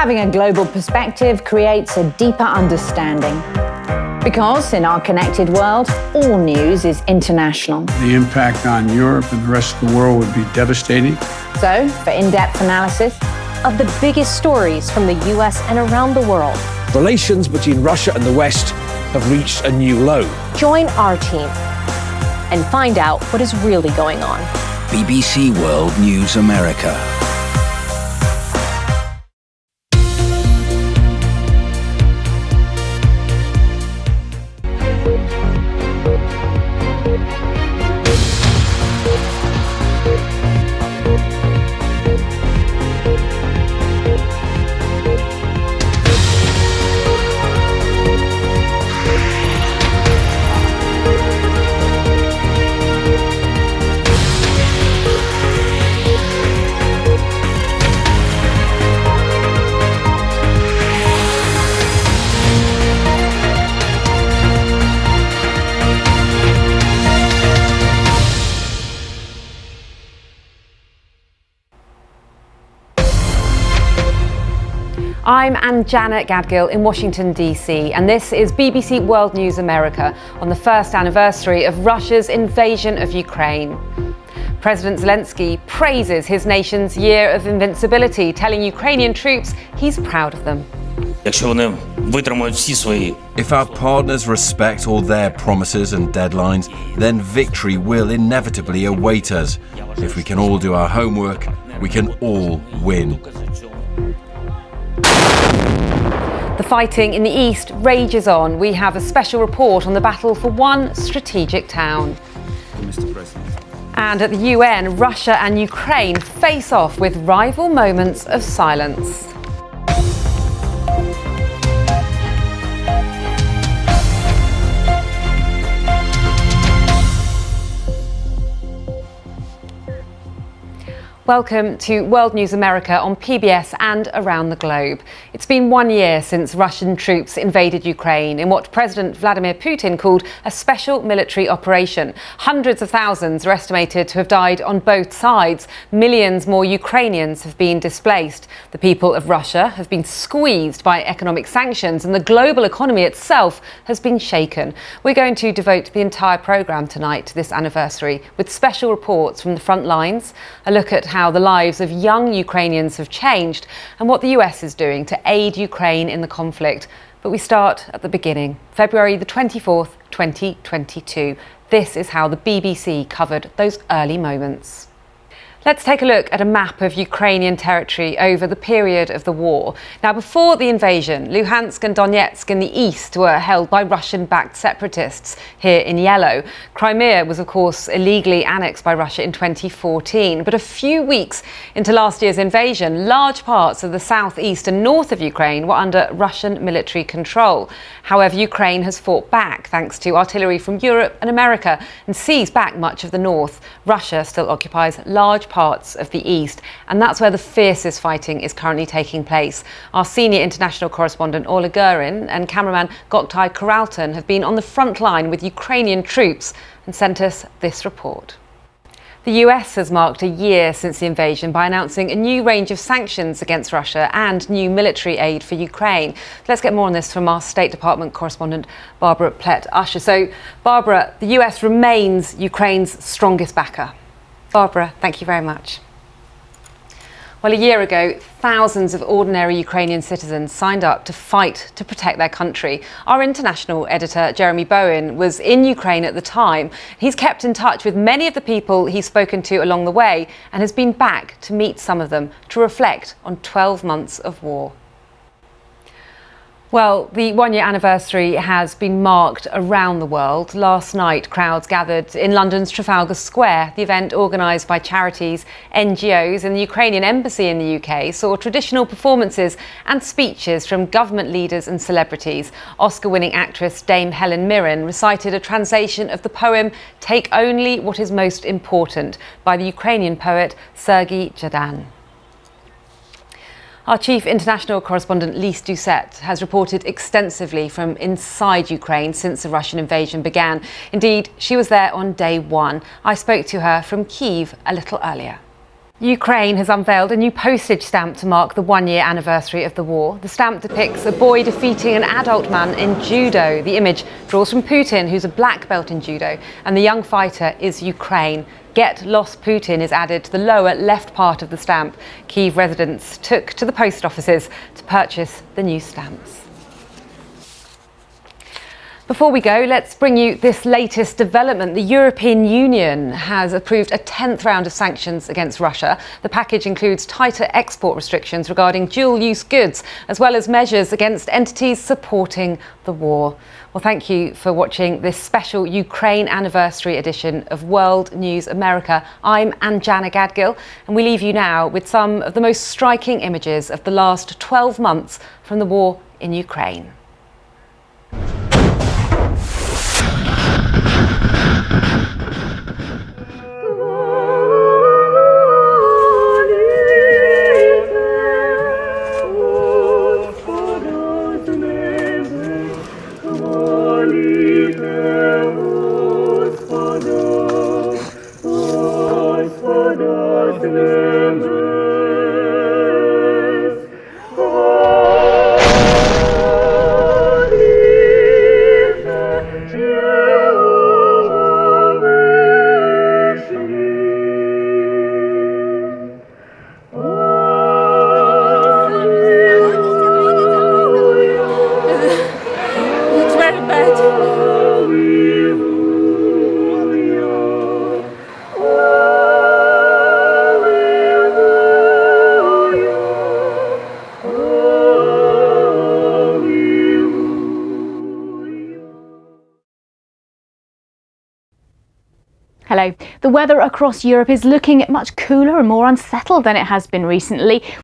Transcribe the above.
Having a global perspective creates a deeper understanding. Because in our connected world, all news is international. The impact on Europe and the rest of the world would be devastating. So, for in-depth analysis of the biggest stories from the US and around the world, relations between Russia and the West have reached a new low. Join our team and find out what is really going on. BBC World News America. I'm Anjana Gadgil in Washington, D.C., and this is BBC World News America on the first anniversary of Russia's invasion of Ukraine. President Zelensky praises his nation's year of invincibility, telling Ukrainian troops he's proud of them. If our partners respect all their promises and deadlines, then victory will inevitably await us. If we can all do our homework, we can all win. The fighting in the east rages on. We have a special report on the battle for one strategic town. Mr. President. And at the UN, Russia and Ukraine face off with rival moments of silence. Welcome to World News America on PBS and around the globe. It's been 1 year since Russian troops invaded Ukraine in what President Vladimir Putin called a special military operation. Hundreds of thousands are estimated to have died on both sides. Millions more Ukrainians have been displaced. The people of Russia have been squeezed by economic sanctions, and the global economy itself has been shaken. We're going to devote the entire programme tonight to this anniversary with special reports from the front lines, a look at how the lives of young Ukrainians have changed and what the US is doing to aid Ukraine in the conflict. But we start at the beginning, February the 24th, 2022. This is how the BBC covered those early moments. Let's take a look at a map of Ukrainian territory over the period of the war. Now, before the invasion, Luhansk and Donetsk in the east were held by Russian-backed separatists, here in yellow. Crimea was, of course, illegally annexed by Russia in 2014. But a few weeks into last year's invasion, large parts of the southeast and north of Ukraine were under Russian military control. However, Ukraine has fought back thanks to artillery from Europe and America and seized back much of the north. Russia still occupies large parts of the east, and that's where the fiercest fighting is currently taking place. Our senior international correspondent Orla Gurin and cameraman Goktai Karalton have been on the front line with Ukrainian troops and sent us this report. The US has marked a year since the invasion by announcing a new range of sanctions against Russia and new military aid for Ukraine. Let's get more on this from our State Department correspondent Barbara Plett-Usher. So, Barbara, the US remains Ukraine's strongest backer. Barbara, thank you very much. Well, a year ago, thousands of ordinary Ukrainian citizens signed up to fight to protect their country. Our international editor, Jeremy Bowen, was in Ukraine at the time. He's kept in touch with many of the people he's spoken to along the way and has been back to meet some of them to reflect on 12 months of war. Well, the one-year anniversary has been marked around the world. Last night, crowds gathered in London's Trafalgar Square. The event, organised by charities, NGOs and the Ukrainian embassy in the UK, saw traditional performances and speeches from government leaders and celebrities. Oscar-winning actress Dame Helen Mirren recited a translation of the poem "Take Only What Is Most Important" by the Ukrainian poet Sergei Zhadan. Our chief international correspondent Lise Doucette has reported extensively from inside Ukraine since the Russian invasion began. Indeed, she was there on day one. I spoke to her from Kyiv a little earlier. Ukraine has unveiled a new postage stamp to mark the one-year anniversary of the war. The stamp depicts a boy defeating an adult man in judo. The image draws from Putin, who's a black belt in judo, and the young fighter is Ukraine. Get Lost Putin is added to the lower left part of the stamp. Kyiv residents took to the post offices to purchase the new stamps. Before we go, let's bring you this latest development. The European Union has approved a 10th round of sanctions against Russia. The package includes tighter export restrictions regarding dual-use goods, as well as measures against entities supporting the war. Well, thank you for watching this special Ukraine anniversary edition of World News America. I'm Anjana Gadgil, and we leave you now with some of the most striking images of the last 12 months from the war in Ukraine. Hello. The weather across Europe is looking much cooler and more unsettled than it has been recently.